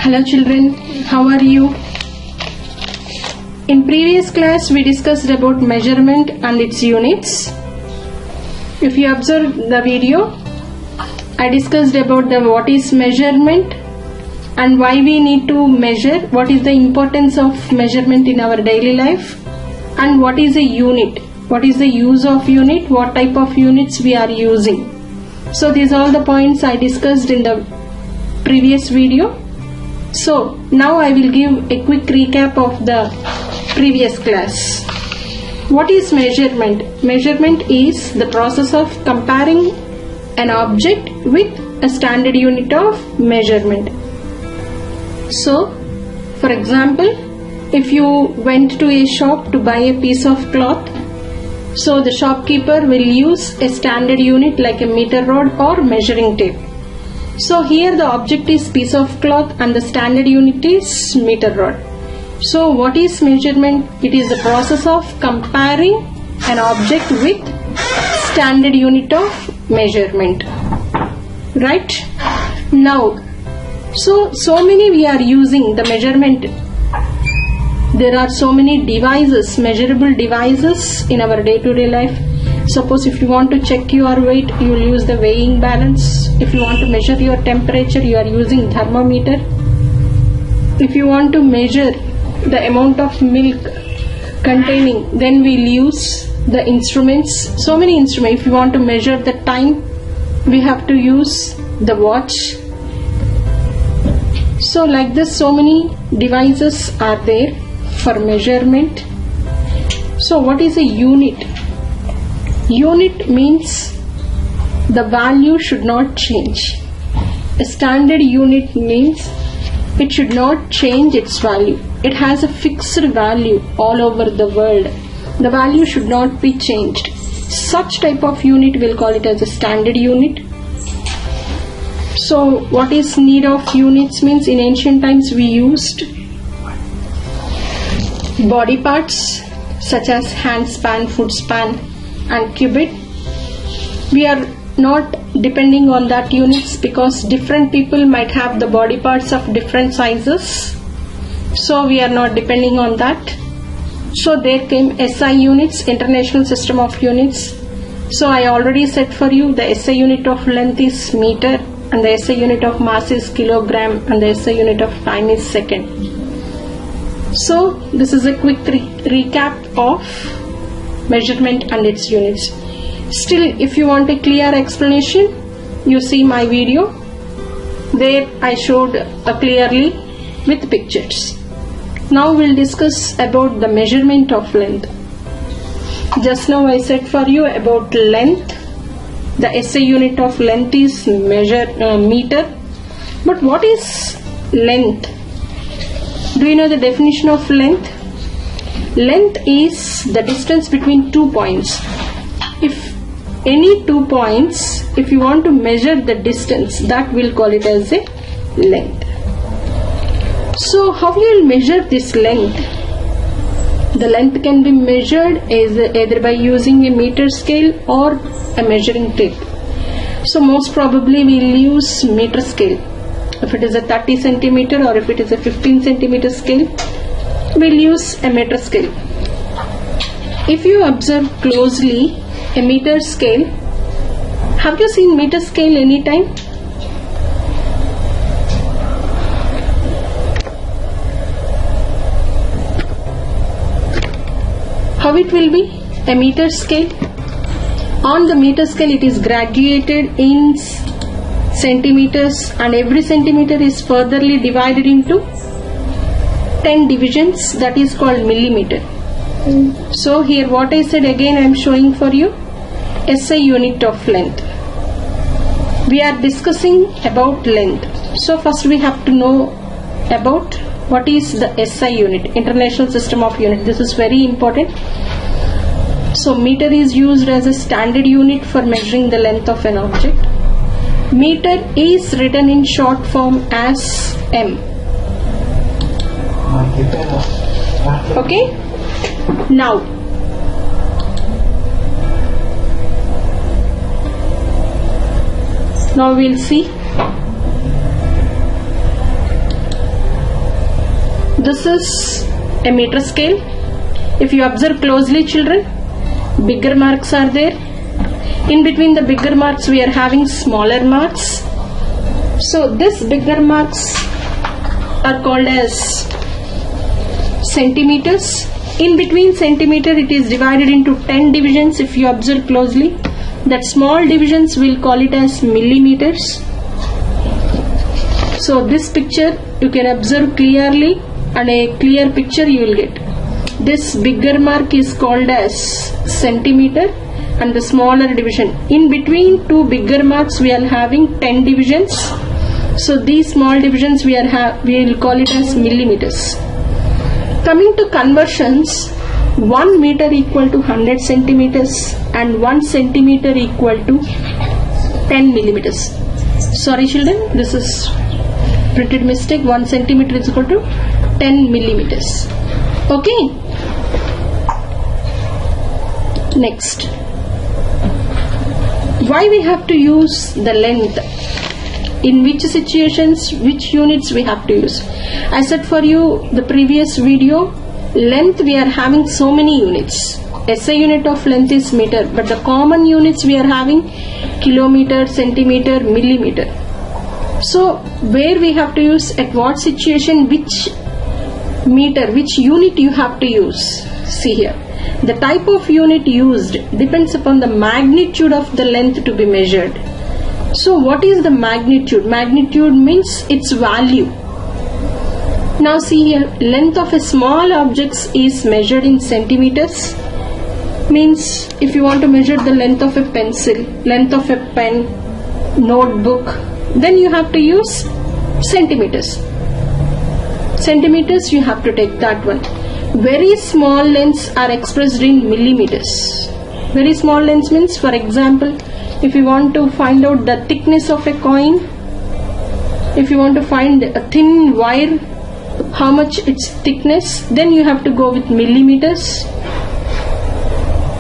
Hello children, how are you? In previous class we discussed about measurement and its units. If you observe the video, I discussed about what is measurement and why we need to measure, what is the importance of measurement in our daily life, and what is a unit, what is the use of unit, what type of units we are using. So these are all the points I discussed in the previous video. So now I will give a quick recap of the previous class. What is measurement? Measurement is the process of comparing an object with a standard unit of measurement. So, for example, if you went to a shop to buy a piece of cloth, so the shopkeeper will use a standard unit like a meter rod or measuring tape. So here the object is piece of cloth and the standard unit is meter rod. So what is measurement? It is the process of comparing an object with standard unit of measurement. Right? Now, so many we are using the measurement. There are so many devices, measurable devices in our day-to-day life. Suppose if you want to check your weight, you will use the weighing balance. If you want to measure your temperature, you are using thermometer. If you want to measure the amount of milk containing, then we'll use the instruments. So many instruments. If you want to measure the time, we have to use the watch. So like this, so many devices are there for measurement. So what is a unit? Unit means the value should not change. A standard unit means it should not change its value. It has a fixed value all over the world. The value should not be changed. Such type of unit we'll call it as a standard unit. So what is need of units means in ancient times we used body parts such as hand span, foot span and cubit. We are not depending on that units because different people might have the body parts of different sizes. So we are not depending on that. So there came SI units, International System of Units. So I already said for you the SI unit of length is meter and the SI unit of mass is kilogram and the SI unit of time is second. So this is a quick recap of measurement and its units. Still, if you want a clear explanation, you see my video. There I showed clearly with pictures. Now we'll discuss about the measurement of length. Just now I said for you about length. The SI unit of length is meter. But what is length? Do you know the definition of length? Length is the distance between 2 points. If any 2 points, if you want to measure the distance, that we'll call it as a length. So how you will measure this length? The length can be measured either by using a meter scale or a measuring tape. So most probably we'll use meter scale. If it is a 30 centimeter or if it is a 15 centimeter scale, we'll use a meter scale. If you observe closely a meter scale, have you seen meter scale anytime? How it will be? A meter scale. On the meter scale it is graduated in centimeters and every centimeter is furtherly divided into 10 divisions, that is called millimeter. So here what I said again I am showing for you, SI unit of length. We are discussing about length. So first we have to know about what is the SI unit, International System of Unit. This is very important. So meter is used as a standard unit for measuring the length of an object. Meter is written in short form as M. Okay? Now, we'll see this is a meter scale. If you observe closely, children, bigger marks are there. In between the bigger marks we are having smaller marks. So this bigger marks are called as centimeters. In between centimeter it is divided into 10 divisions. If you observe closely, that small divisions we'll call it as millimeters. So this picture you can observe clearly, and a clear picture you will get. This bigger mark is called as centimeter and the smaller division. In between two bigger marks we are having 10 divisions. So these small divisions we will call it as millimeters. Coming to conversions, 1 meter equal to 100 centimeters and 1 centimeter equal to 10 millimeters. Sorry children, this is printed mistake. 1 centimeter is equal to 10 millimeters. Okay. Next, why we have to use the length? In which situations, which units we have to use? I said for you the previous video, length we are having so many units. SI unit of length is meter, but the common units we are having kilometer, centimeter, millimeter. So where we have to use, at what situation, which meter, which unit you have to use? See here, the type of unit used depends upon the magnitude of the length to be measured. So what is the magnitude? Magnitude means its value. Now see here, length of a small object is measured in centimeters. Means if you want to measure the length of a pencil, length of a pen, notebook, then you have to use centimeters. Centimeters you have to take that one. Very small lengths are expressed in millimeters. Very small lengths means, for example, if you want to find out the thickness of a coin, if you want to find a thin wire, how much its thickness, then you have to go with millimeters.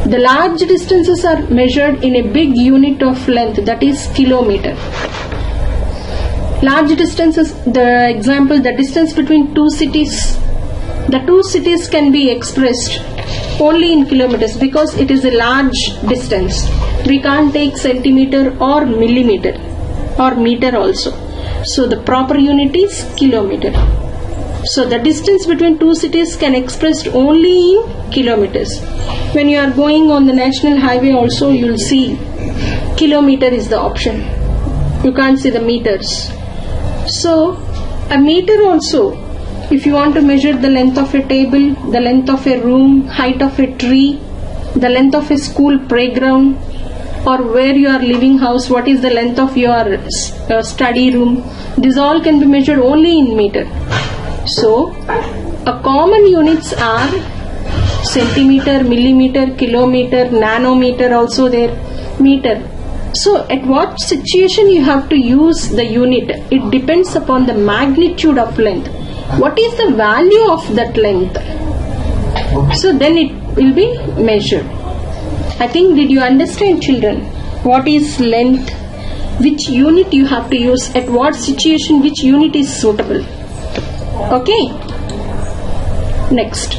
The large distances are measured in a big unit of length, that is kilometer. Large distances, the example, the distance between two cities. The two cities can be expressed only in kilometers because it is a large distance. We can't take centimeter or millimeter or meter also. So the proper unit is kilometer. So the distance between two cities can expressed only in kilometers. When you are going on the national highway also, you will see kilometer is the option. You can't see the meters. So a meter also, if you want to measure the length of a table, the length of a room, height of a tree, the length of a school playground, or where you are living house, what is the length of your study room, these all can be measured only in meter. So a common units are centimeter, millimeter, kilometer, nanometer also there, meter. So at what situation you have to use the unit, it depends upon the magnitude of length. What is the value of that length? So then it will be measured. I think, did you understand children? What is length? Which unit you have to use? At what situation which unit is suitable? Okay. Next.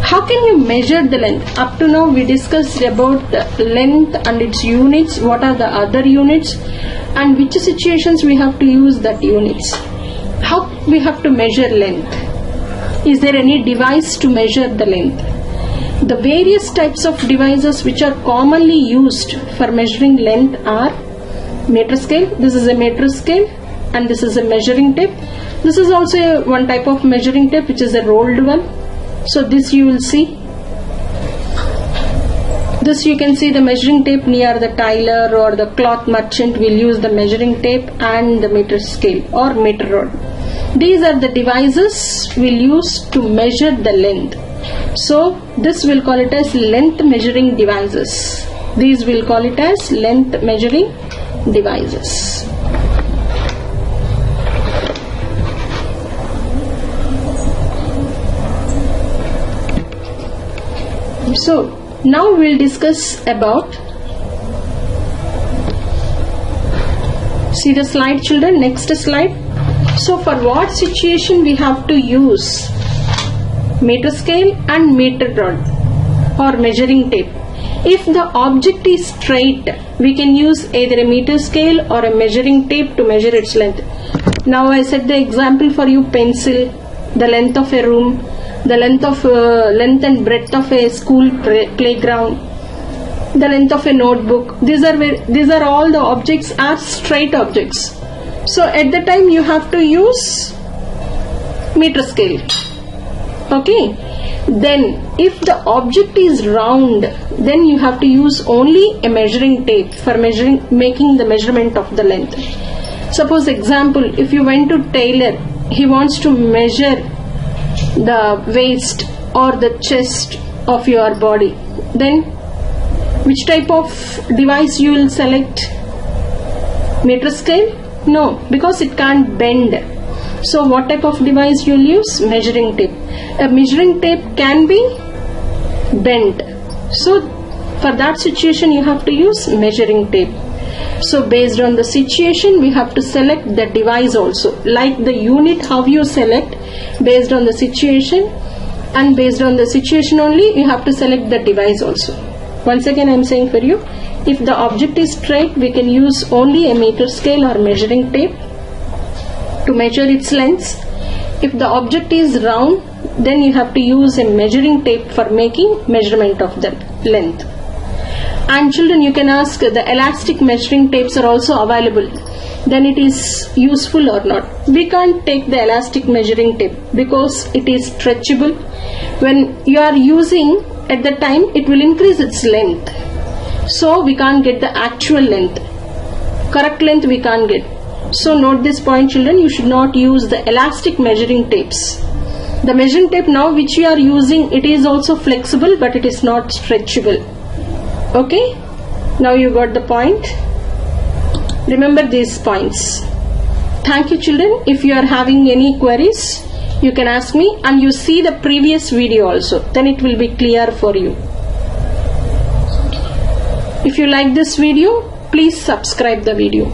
How can you measure the length? Up to now we discussed about the length and its units. What are the other units? And which situations we have to use that units? How we have to measure length? Is there any device to measure the length? The various types of devices which are commonly used for measuring length are meter scale. This is a meter scale and this is a measuring tape. This is also one type of measuring tape which is a rolled one. So this you will see. This you can see the measuring tape near the tailor or the cloth merchant will use the measuring tape and the meter scale or meter rod. These are the devices we'll use to measure the length. So this will call it as length measuring devices. These will call it as length measuring devices. So now we'll discuss about, see the slide children, next slide. So for what situation we have to use meter scale and meter rod or measuring tape. If the object is straight, we can use either a meter scale or a measuring tape to measure its length. Now I set the example for you: pencil, the length of a room, the length and breadth of a school playground, the length of a notebook. These are all the objects are straight objects. So at the time you have to use meter scale. Okay. Then if the object is round, then you have to use only a measuring tape for making the measurement of the length. Suppose example, if you went to tailor, he wants to measure the waist or the chest of your body, then which type of device you will select? Meter scale? No, because it can't bend. So what type of device you will use? Measuring tape. A measuring tape can be bent. So for that situation you have to use measuring tape. So based on the situation we have to select the device also. Like the unit how you select, based on the situation, and based on the situation only you have to select the device also. Once again I am saying for you, if the object is straight we can use only a meter scale or measuring tape to measure its length. If the object is round, then you have to use a measuring tape for making measurement of the length. And children, you can ask, the elastic measuring tapes are also available, then it is useful or not? We can't take the elastic measuring tape because it is stretchable. When you are using at the time, it will increase its length. So we can't get the actual length. Correct length we can't get. So note this point, children, you should not use the elastic measuring tapes. The measuring tape now which you are using, it is also flexible but it is not stretchable. Okay, now you got the point. Remember these points. Thank you, children. If you are having any queries, you can ask me, and you see the previous video also, then it will be clear for you. If you like this video, please subscribe the video.